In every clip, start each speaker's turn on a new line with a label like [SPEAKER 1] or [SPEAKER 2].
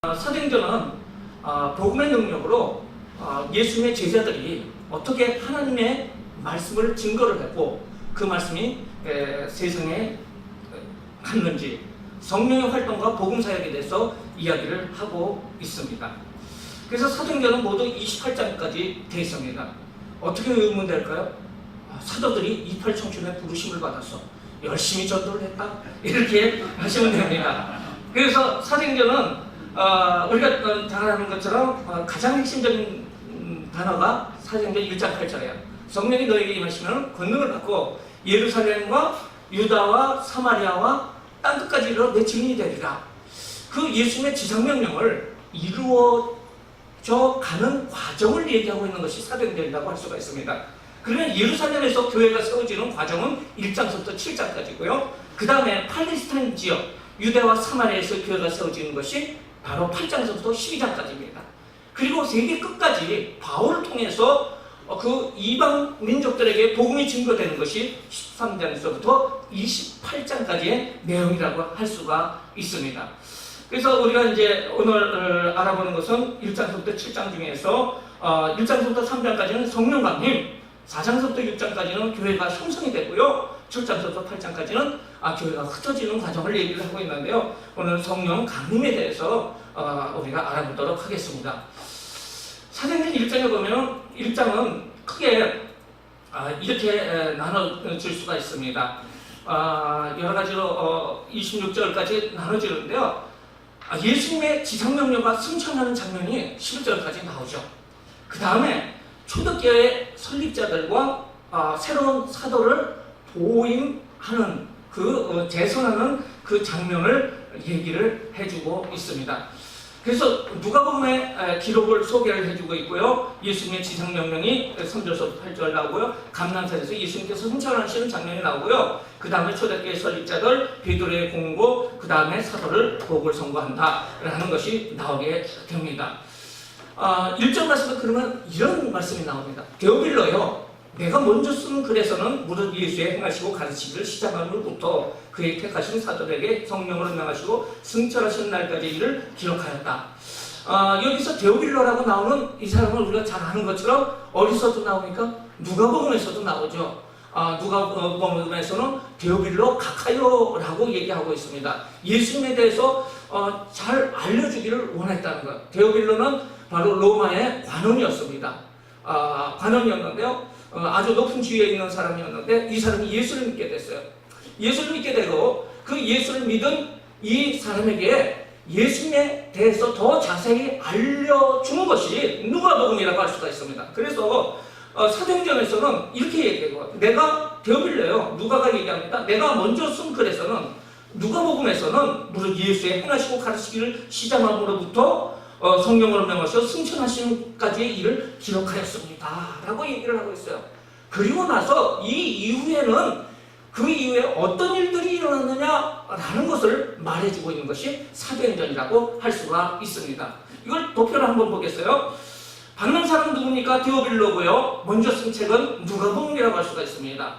[SPEAKER 1] 사도행전은 복음의 능력으로 예수님의 제자들이 어떻게 하나님의 말씀을 증거를 했고 그 말씀이 세상에 갔는지 성령의 활동과 복음 사역에 대해서 이야기를 하고 있습니다. 그래서 사도행전은 모두 28장까지 되어 있습니다. 어떻게 외우면 될까요? 사도들이 이팔 청춘의 부르심을 받아서 열심히 전도를 했다 이렇게 하시면 됩니다. 그래서 사도행전은 우리가 잘 아는 것처럼 가장 핵심적인 단어가 사도행전 1장 8절이에요. 성령이 너에게 임하시면 권능을 받고 예루살렘과 유다와 사마리아와 땅끝까지 이르러 내 증인이 되리라. 그 예수님의 지상명령을 이루어져 가는 과정을 얘기하고 있는 것이 사도행전이라고 할 수가 있습니다. 그러면 예루살렘에서 교회가 세워지는 과정은 1장부터 7장까지고요. 그 다음에 팔레스타인 지역 유대와 사마리아에서 교회가 세워지는 것이 바로 8장부터 12장까지입니다. 그리고 세계 끝까지 바울을 통해서 그 이방 민족들에게 복음이 증거되는 것이 13장에서부터 28장까지의 내용이라고 할 수가 있습니다. 그래서 우리가 이제 오늘 알아보는 것은 1장부터 7장 중에서 1장부터 3장까지는 성령 강림, 4장부터 6장까지는 교회가 형성이 되고요. 7장부터 8장까지는 교회가 흩어지는 과정을 얘기를 하고 있는데요. 오늘 성령 강림에 대해서 우리가 알아보도록 하겠습니다. 사도행전 1장에 보면 1장은 크게 이렇게 나눠질 수가 있습니다. 여러 가지로 26절까지 나눠지는데요. 예수님의 지상명령과 승천하는 장면이 11절까지 나오죠. 그 다음에 초대교회 설립자들과 새로운 사도를 보임하는 재선하는 그 장면을 얘기를 해주고 있습니다. 그래서 누가복음의 기록을 소개를 해주고 있고요. 예수님의 지상명령이 3절부터 8절 나오고요. 감난산에서 예수님께서 승천하시는 장면이 나오고요. 그 다음에 초대교회 설립자들, 베드로의 공고, 그 다음에 사도를 복을 선고한다 라는 것이 나오게 됩니다. 1절 말씀에 그러면 이런 말씀이 나옵니다. 데오빌로요, 내가 먼저 쓴 글에서는 무릇 예수의 행하시고 가르치기를 시작함으로부터 그의 택하신 사도들에게 성령으로 명하시고 승천하시는 날까지 이를 기록하였다. 여기서 데오빌로라고 나오는 이 사람을 우리가 잘 아는 것처럼 어디서도 나오니까 누가복음에서도 나오죠. 누가복음에서는 데오빌로 가카요라고 얘기하고 있습니다. 예수님에 대해서 잘 알려주기를 원했다는 것. 데오빌로는 바로 로마의 관원이었습니다. 관원이었는데요. 아주 높은 지위에 있는 사람이었는데 이 사람이 예수를 믿게 됐어요. 예수를 믿게 되고 그 예수를 믿은 이 사람에게 예수님에 대해서 더 자세히 알려주는 것이 누가복음이라고 할 수가 있습니다. 그래서 사도행전에서는 이렇게 얘기해요. 내가 데오빌로요. 누가가 얘기합니다. 내가 먼저 쓴 글에서는 누가복음에서는 무릇 예수의 행하시고 가르치기를 시작함으로부터 성령으로 명하셔 승천하시는까지의 일을 기록하였습니다 라고 얘기를 하고 있어요. 그리고 나서 이 이후에는 그 이후에 어떤 일들이 일어났느냐라는 것을 말해주고 있는 것이 사도행전이라고 할 수가 있습니다. 이걸 도표를 한번 보겠어요. 받는 사람은 누굽니까? 데오빌로고요. 먼저 쓴 책은 누가복음이라고 할 수가 있습니다.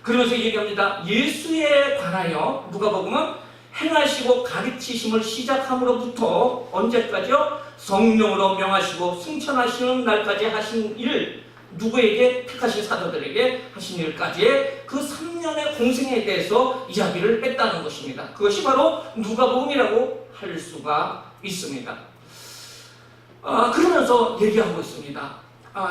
[SPEAKER 1] 그러면서 얘기합니다. 예수에 관하여 누가복음은 행하시고 가르치심을 시작함으로부터 언제까지요? 성령으로 명하시고 승천하시는 날까지 하신 일, 누구에게? 택하신 사도들에게 하신 일까지의 그 3년의 공생에 대해서 이야기를 했다는 것입니다. 그것이 바로 누가복음이라고 할 수가 있습니다. 그러면서 얘기하고 있습니다.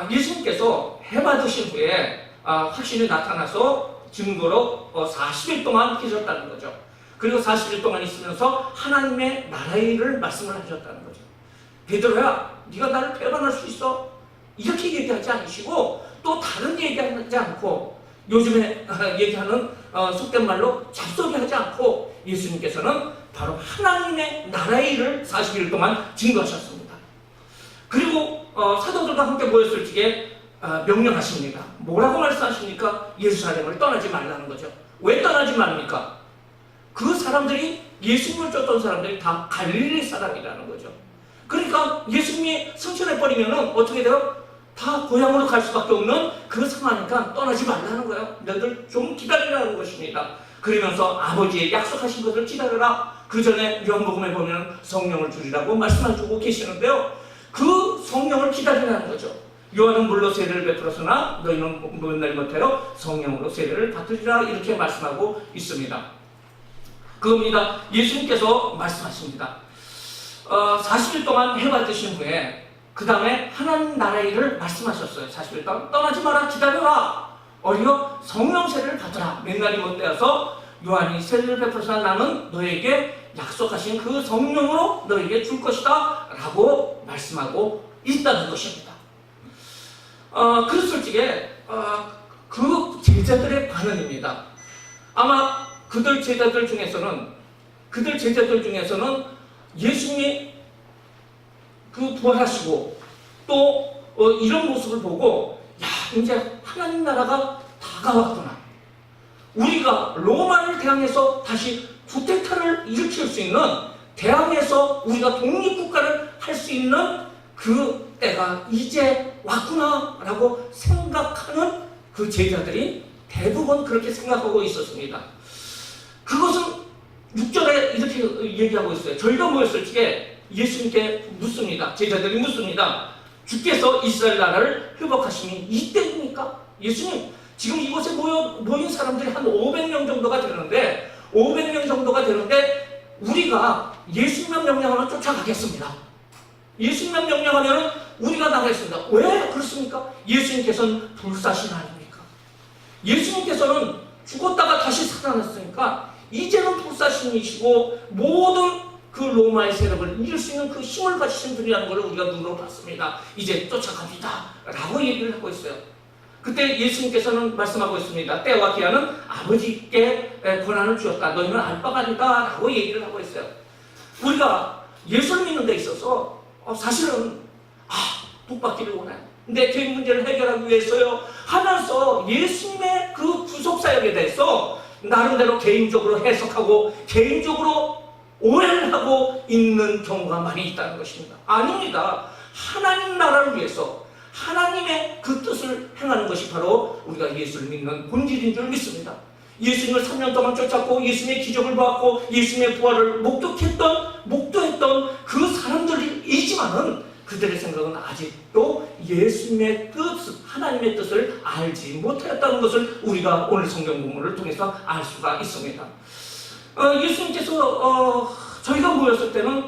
[SPEAKER 1] 예수님께서 해받으신 후에 확신이 나타나서 증거로 40일 동안 계셨다는 거죠. 그리고 40일 동안 있으면서 하나님의 나라의 일을 말씀을 하셨다는 거죠. 베드로야, 네가 나를 배반할 수 있어? 이렇게 얘기하지 않으시고 또 다른 얘기하지 않고 요즘에 얘기하는 속된 말로 잡소리하지 않고 예수님께서는 바로 하나님의 나라의 일을 40일 동안 증거하셨습니다. 그리고 사도들과 함께 모였을 적에 명령하십니다. 뭐라고 말씀하십니까? 예루살렘을 떠나지 말라는 거죠. 왜 떠나지 말입니까? 그 사람들이 예수님을 쫓던 사람들이 다 갈릴리 사람이라는 거죠. 그러니까 예수님이 승천해버리면 어떻게 돼요? 다 고향으로 갈 수밖에 없는 그 상황이니까 떠나지 말라는 거예요. 너희들 좀 기다리라는 것입니다. 그러면서 아버지의 약속하신 것을 기다려라. 그 전에 요한복음에 보면 성령을 주리라고 말씀해주고 계시는데요. 그 성령을 기다리라는 거죠. 요한은 물로 세례를 베풀었으나 너희는 맨날 못해요. 성령으로 세례를 받으리라 이렇게 말씀하고 있습니다. 그겁니다. 예수님께서 말씀하십니다. 40일 동안 해받으신 후에 그 다음에 하나님 나라의 일을 말씀하셨어요. 40일 동안 떠나지 마라, 기다려라, 어리여 성령 세례를 받으라. 맨날이 못되어서 요한이 세례를 베풀어서 나는 너에게 약속하신 그 성령으로 너에게 줄 것이다 라고 말씀하고 있다는 것입니다. 그랬을 적에 그 제자들의 반응입니다. 아마 그들 제자들 중에서는 예수님이 그 부활하시고 또 이런 모습을 보고 야, 이제 하나님 나라가 다가왔구나. 우리가 로마를 대항해서 다시 쿠데타를 일으킬 수 있는, 대항해서 우리가 독립국가를 할 수 있는 그 때가 이제 왔구나 라고 생각하는 그 제자들이 대부분 그렇게 생각하고 있었습니다. 그것은 6절에 이렇게 얘기하고 있어요. 저희가 모였을 적에 예수님께 묻습니다. 제자들이 묻습니다. 주께서 이스라엘 나라를 회복하심이 이때입니까? 예수님, 지금 이곳에 모인 사람들이 한 500명 정도가 되는데 우리가 예수님만 명령하면 쫓아가겠습니다. 예수님만 명령하면 우리가 나가겠습니다. 왜 그렇습니까? 예수님께서는 불사신 아닙니까? 예수님께서는 죽었다가 다시 살아났으니까 이제는 불사신이시고 모든 그 로마의 세력을 이길 수 있는 그 힘을 가지신 분이라는 것을 우리가 눈으로 봤습니다. 이제 쫓아갑니다 라고 얘기를 하고 있어요. 그때 예수님께서는 말씀하고 있습니다. 때와 기한은 아버지께 권한을 주었다. 너희는 알 바가 아니다 라고 얘기를 하고 있어요. 우리가 예수를 믿는 데 있어서 사실은 복받기를 원해요. 내 개인 문제를 해결하기 위해서요 하면서 예수님의 그 구속사역에 대해서 나름대로 개인적으로 해석하고 개인적으로 오해를 하고 있는 경우가 많이 있다는 것입니다. 아닙니다. 하나님 나라를 위해서 하나님의 그 뜻을 행하는 것이 바로 우리가 예수를 믿는 본질인 줄 믿습니다. 예수님을 3년 동안 쫓았고 예수님의 기적을 보았고 예수님의 부활을 목도했던 그 사람들이지만은 그들의 생각은 아직도 예수님의 뜻, 하나님의 뜻을 알지 못하였다는 것을 우리가 오늘 성경 본문을 통해서 알 수가 있습니다. 예수님께서 저희가 모였을 때는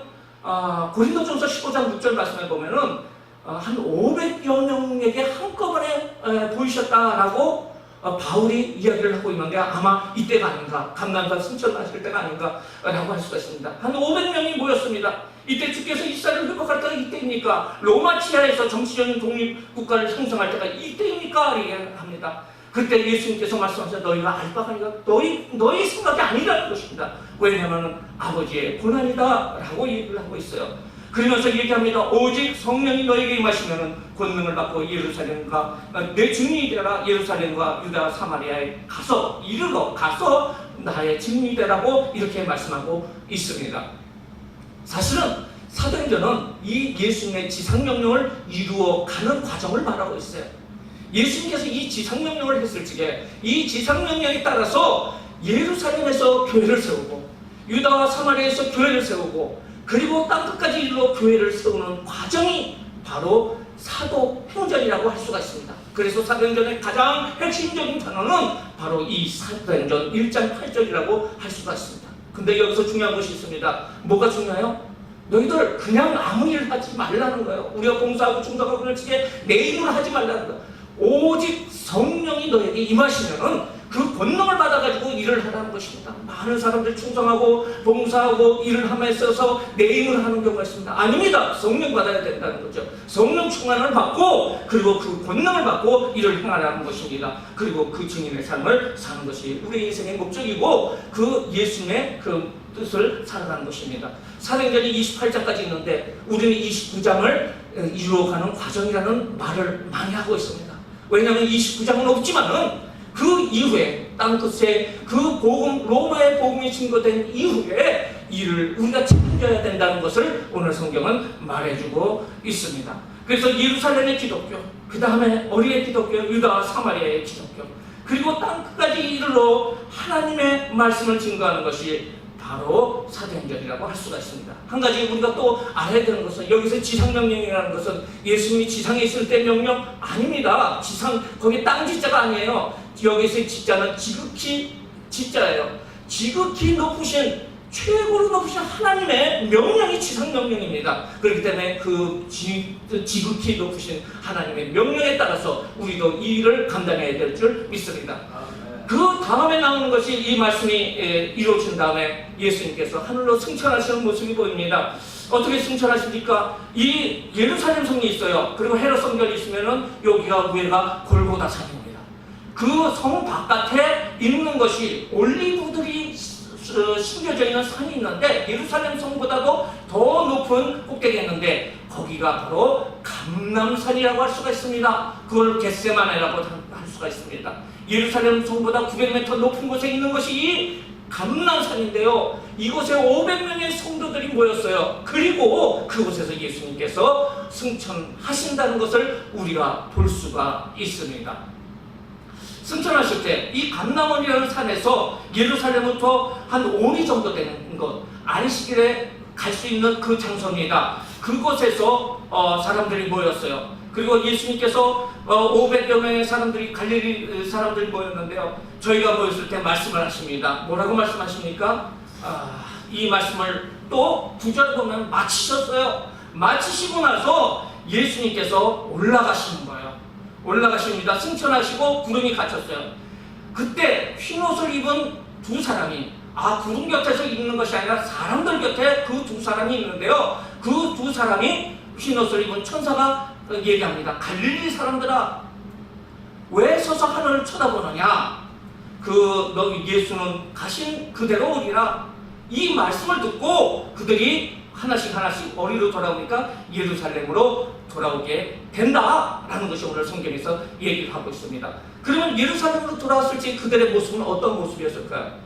[SPEAKER 1] 고린도전서 15장 6절 말씀에 보면은 한 500여 명에게 한꺼번에 보이셨다라고 바울이 이야기를 하고 있는데 아마 이때가 아닌가, 감난산 승천하실 때가 아닌가라고 할 수가 있습니다. 한 500명이 모였습니다. 이때 주께서 이스라엘을 회복할 때가 이때입니까? 로마 치하에서 정치적인 독립국가를 형성할 때가 이때입니까? 얘기합니다. 그때 예수님께서 말씀하셔서 너희가 알 바가 아니라 너희 생각이 아니라는 것입니다. 왜냐하면 아버지의 고난이다 라고 얘기를 하고 있어요. 그러면서 얘기합니다. 오직 성령이 너에게 임하시면 권능을 받고 예루살렘과 내 증인이 되라. 예루살렘과 유다 사마리아에 가서 나의 증인이 되라고 이렇게 말씀하고 있습니다. 사실은 사도행전은 이 예수님의 지상명령을 이루어가는 과정을 말하고 있어요. 예수님께서 이 지상명령을 했을 적에 이 지상명령에 따라서 예루살렘에서 교회를 세우고 유다와 사마리아에서 교회를 세우고 그리고 땅끝까지 이르러 교회를 세우는 과정이 바로 사도행전이라고 할 수가 있습니다. 그래서 사도행전의 가장 핵심적인 단어는 바로 이 사도행전 1장 8절이라고 할 수가 있습니다. 근데 여기서 중요한 것이 있습니다. 뭐가 중요해요? 너희들 그냥 아무 일 하지 말라는 거예요. 우리가 봉사하고 충성하고 그렇지게 내 힘으로 하지 말라는 거예요. 오직 성령이 너에게 임하시면은 그 권능을 받아가지고 일을 하라는 것입니다. 많은 사람들 충성하고 봉사하고 일을 함에 있어서 내 힘을 하는 경우가 있습니다. 아닙니다. 성령 받아야 된다는 거죠. 성령 충만을 받고 그리고 그 권능을 받고 일을 행하라는 것입니다. 그리고 그 증인의 삶을 사는 것이 우리 인생의 목적이고 그 예수님의 그 뜻을 살아가는 것입니다. 사도행전이 28장까지 있는데 우리는 29장을 이루어가는 과정이라는 말을 많이 하고 있습니다. 왜냐하면 29장은 없지만은 그 이후에 땅끝에 그 복음, 로마의 복음이 증거된 이후에 이를 우리가 책임져야 된다는 것을 오늘 성경은 말해주고 있습니다. 그래서 예루살렘의 기독교, 그 다음에 어리의 기독교, 유다 사마리아의 기독교, 그리고 땅끝까지 이르러 하나님의 말씀을 증거하는 것이 바로 사도행전이라고 할 수가 있습니다. 한 가지 우리가 또 알아야 되는 것은 여기서 지상명령이라는 것은 예수님이 지상에 있을 때 명령 아닙니다. 지상 거기 땅 지자가 아니에요. 여기서의 지자는 지극히 지자예요. 지극히 높으신 최고로 높으신 하나님의 명령이 지상명령입니다. 그렇기 때문에 그 지극히 높으신 하나님의 명령에 따라서 우리도 이 일을 감당해야 될 줄 믿습니다. 그 다음에 나오는 것이 이 말씀이 이루어진 다음에 예수님께서 하늘로 승천하시는 모습이 보입니다. 어떻게 승천하십니까? 이 예루살렘 성이 있어요. 그리고 헤롯 성전이 있으면은 여기가 위에가 골고다 산입니다. 그 성 바깥에 있는 것이 올리브들이 심겨져 있는 산이 있는데 예루살렘 성보다도 더 높은 꼭대기가 있는데 거기가 바로 감람산이라고 할 수가 있습니다. 그걸 겟세마네라고 할 수가 있습니다. 예루살렘 성보다 900m 높은 곳에 있는 것이 이 감람산인데요. 이곳에 500명의 성도들이 모였어요. 그리고 그곳에서 예수님께서 승천하신다는 것을 우리가 볼 수가 있습니다. 승천하실 때 이 감람원이라는 산에서 예루살렘부터 한 5리 정도 되는 곳 안식일에 갈 수 있는 그 장소입니다. 그곳에서 사람들이 모였어요. 그리고 예수님께서 500여 명의 사람들이 갈릴리 사람들이 모였는데요. 저희가 모였을 때 말씀을 하십니다. 뭐라고 말씀하십니까? 이 말씀을 또 9절 보면 마치셨어요. 마치시고 나서 예수님께서 올라가시는 거예요. 올라가십니다. 승천하시고 구름이 갇혔어요. 그때 흰옷을 입은 두 사람이 구름 곁에서 있는 것이 아니라 사람들 곁에 그 두 사람이 있는데요. 그 두 사람이 흰옷을 입은 천사가 얘기합니다. 갈릴리 사람들아, 왜 서서 하늘을 쳐다보느냐? 너희 예수는 가신 그대로 오리라. 이 말씀을 듣고 그들이 하나씩 어리로 돌아오니까 예루살렘으로 돌아오게 된다라는 것이 오늘 성경에서 얘기를 하고 있습니다. 그러면 예루살렘으로 돌아왔을 때 그들의 모습은 어떤 모습이었을까요?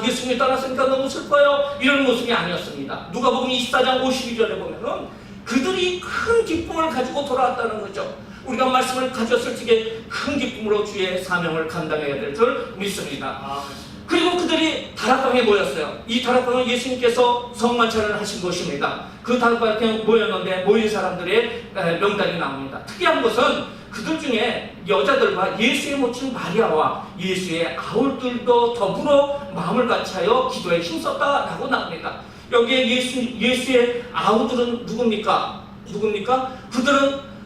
[SPEAKER 1] 예수님이 떠났으니까 너무 슬퍼요, 이런 모습이 아니었습니다. 누가복음 24장 52절에 보면은 그들이 큰 기쁨을 가지고 돌아왔다는 거죠. 우리가 말씀을 가졌을 적에 큰 기쁨으로 주의 사명을 감당해야 될 줄 믿습니다. 그리고 그들이 다락방에 모였어요. 이 다락방은 예수님께서 성만찬을 하신 곳입니다. 그 다락방에 모였는데 모인 사람들의 명단이 나옵니다. 특이한 것은 그들 중에 여자들과 예수의 모친 마리아와 예수의 아울들도 더불어 마음을 같이하여 기도에 힘썼다라고 나옵니다. 여기에 예수의 아우들은 누굽니까?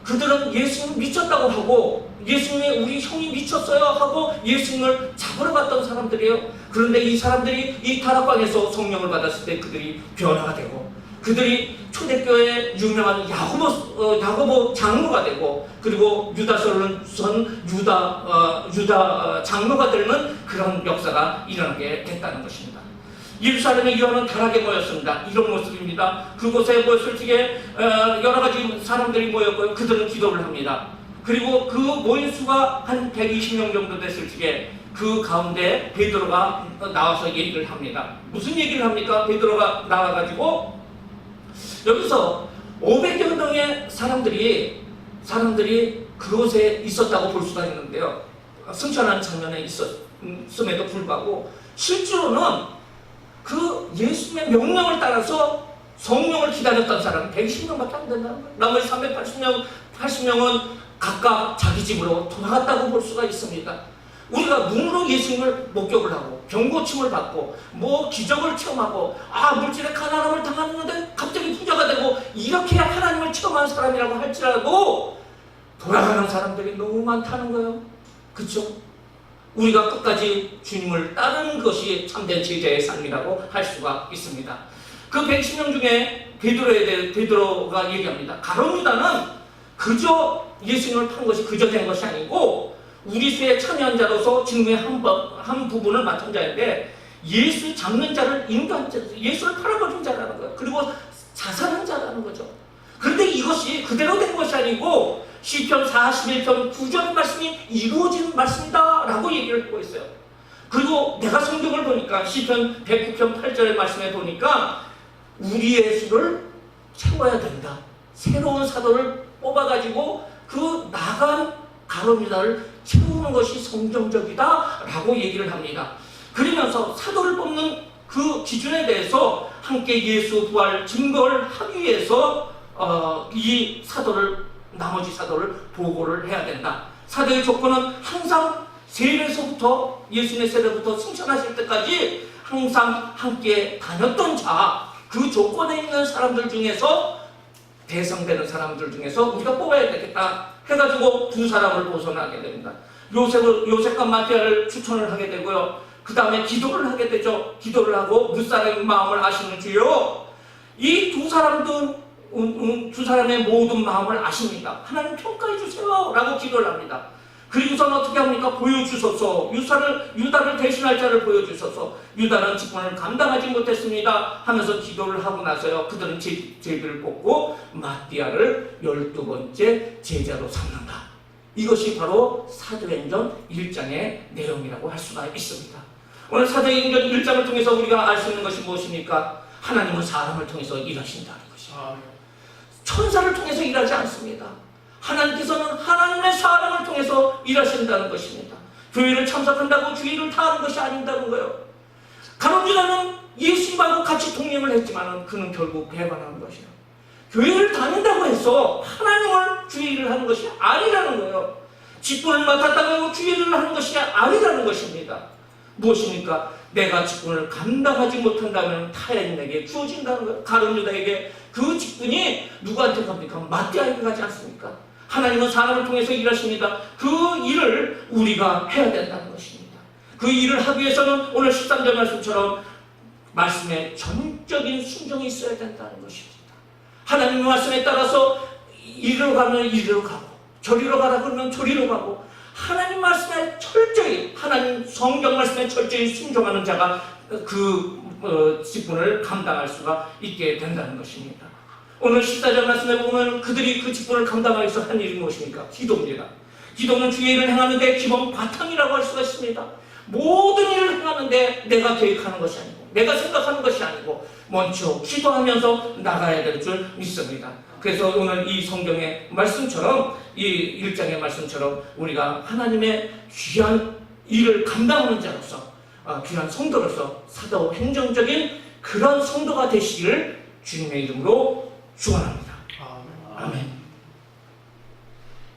[SPEAKER 1] 그들은 예수님 미쳤다고 하고 예수님의 우리 형이 미쳤어요 하고 예수님을 잡으러 갔던 사람들이에요. 그런데 이 사람들이 이 다락방에서 성령을 받았을 때 그들이 변화가 되고 그들이 초대교회의 유명한 야고보 장로가 되고 그리고 유다서는 유다 장로가 되는 그런 역사가 일어나게 됐다는 것입니다. 예루살렘의 요한은 다락에 모였습니다. 이런 모습입니다. 그곳에 모였을 적에 여러 가지 사람들이 모였고요. 그들은 기도를 합니다. 그리고 그 모인 수가 한 120명 정도 됐을 적에 그 가운데 베드로가 나와서 얘기를 합니다. 무슨 얘기를 합니까? 베드로가 나와가지고 여기서 500여 명의 사람들이 그곳에 있었다고 볼 수가 있는데요. 승천하는 장면에 있었음에도 불구하고 실제로는 그 예수님의 명령을 따라서 성령을 기다렸던 사람은 120명밖에 안 된다는 거예요. 나머지 380명은 각각 자기 집으로 돌아갔다고 볼 수가 있습니다. 우리가 눈으로 예수님을 목격을 하고 병고침을 받고 기적을 체험하고 물질의 가난함을 당하는데 갑자기 부자가 되고 이렇게 하나님을 체험한 사람이라고 할지라도 돌아가는 사람들이 너무 많다는 거예요. 그렇죠? 우리가 끝까지 주님을 따르는 것이 참된 제자의 삶이라고 할 수가 있습니다. 그 110명 중에 베드로가 얘기합니다. 가룟 유다는 그저 예수님을 판 것이 그저 된 것이 아니고 우리 수의 참여한 자로서 직무의 한 부분을 맡은 자인데 예수 잡는 자를 예수를 팔아버린 자라는 거예요. 그리고 자살한 자라는 거죠. 그런데 이것이 그대로 된 것이 아니고 시편 41편 9절 말씀이 이루어진 말씀이다 라고 얘기를 하고 있어요. 그리고 내가 성경을 보니까 시편 109편 8절의 말씀에 보니까 우리의 수를 채워야 된다. 새로운 사도를 뽑아가지고 그 나간 가룟 유다를 채우는 것이 성경적이다 라고 얘기를 합니다. 그러면서 사도를 뽑는 그 기준에 대해서 함께 예수 부활 증거를 하기 위해서 이 사도를, 나머지 사도를 보고를 해야 된다. 사도의 조건은 항상 세례서부터, 예수님의 세례부터 승천하실 때까지 항상 함께 다녔던 자, 그 조건에 있는 사람들 중에서, 대상되는 사람들 중에서 우리가 뽑아야 되겠다 해가지고 두 사람을 보선하게 됩니다. 요셉과 마티아를 추천을 하게 되고요. 그 다음에 기도를 하게 되죠. 기도를 하고 무사람의 마음을 아시는 주요. 이 두 사람도 두 사람의 모든 마음을 아십니다. 하나님 평가해 주세요 라고 기도를 합니다. 그리고선 어떻게 합니까? 보여주소서. 유다를 대신할 자를 보여주소서. 유다는 직분을 감당하지 못했습니다 하면서 기도를 하고 나서요, 그들은 제비를 뽑고 마띠아를 12번째 제자로 삼는다. 이것이 바로 사도행전 1장의 내용이라고 할 수가 있습니다. 오늘 사도행전 1장을 통해서 우리가 알 수 있는 것이 무엇입니까? 하나님은 사람을 통해서 일하신다는 것이죠. 천사를 통해서 일하지 않습니다. 하나님께서는 하나님의 사람을 통해서 일하신다는 것입니다. 교회를 참석한다고 주의를 다하는 것이 아닌다는 거예요. 가룟 유다는 예수님하고 같이 동행을 했지만 그는 결국 배반하는 것이에요. 교회를 다닌다고 해서 하나님을 주의를 하는 것이 아니라는 거예요. 직분을 맡았다고 주의를 하는 것이 아니라는 것입니다. 무엇입니까? 내가 직분을 감당하지 못한다면 타인에게 주어진다는 거예요. 가룟 유다에게 그 직분이 누구한테 갑니까? 마띠아에게 가지 않습니까? 하나님은 사람을 통해서 일하십니다. 그 일을 우리가 해야 된다는 것입니다. 그 일을 하기 위해서는 오늘 13절 말씀처럼 말씀에 전적인 순종이 있어야 된다는 것입니다. 하나님의 말씀에 따라서 이리로 가면 이리로 가고, 저리로 가라 그러면 저리로 가고, 하나님 말씀에 철저히, 하나님 성경 말씀에 철저히 순종하는 자가 그 직분을 감당할 수가 있게 된다는 것입니다. 오늘 14절 말씀에 보면 그들이 그 직분을 감당하기 위해서 한 일이 무엇입니까? 기도입니다. 기도는 주의 일을 행하는데 기본 바탕이라고 할 수가 있습니다. 모든 일을 행하는데 내가 계획하는 것이 아니고, 내가 생각하는 것이 아니고, 먼저 기도하면서 나가야 될 줄 믿습니다. 그래서 오늘 이 성경의 말씀처럼, 이 1장의 말씀처럼 우리가 하나님의 귀한 일을 감당하는 자로서, 귀한 성도로서 사도 행정적인 그런 성도가 되시기를 주님의 이름으로 축원합니다. 아멘.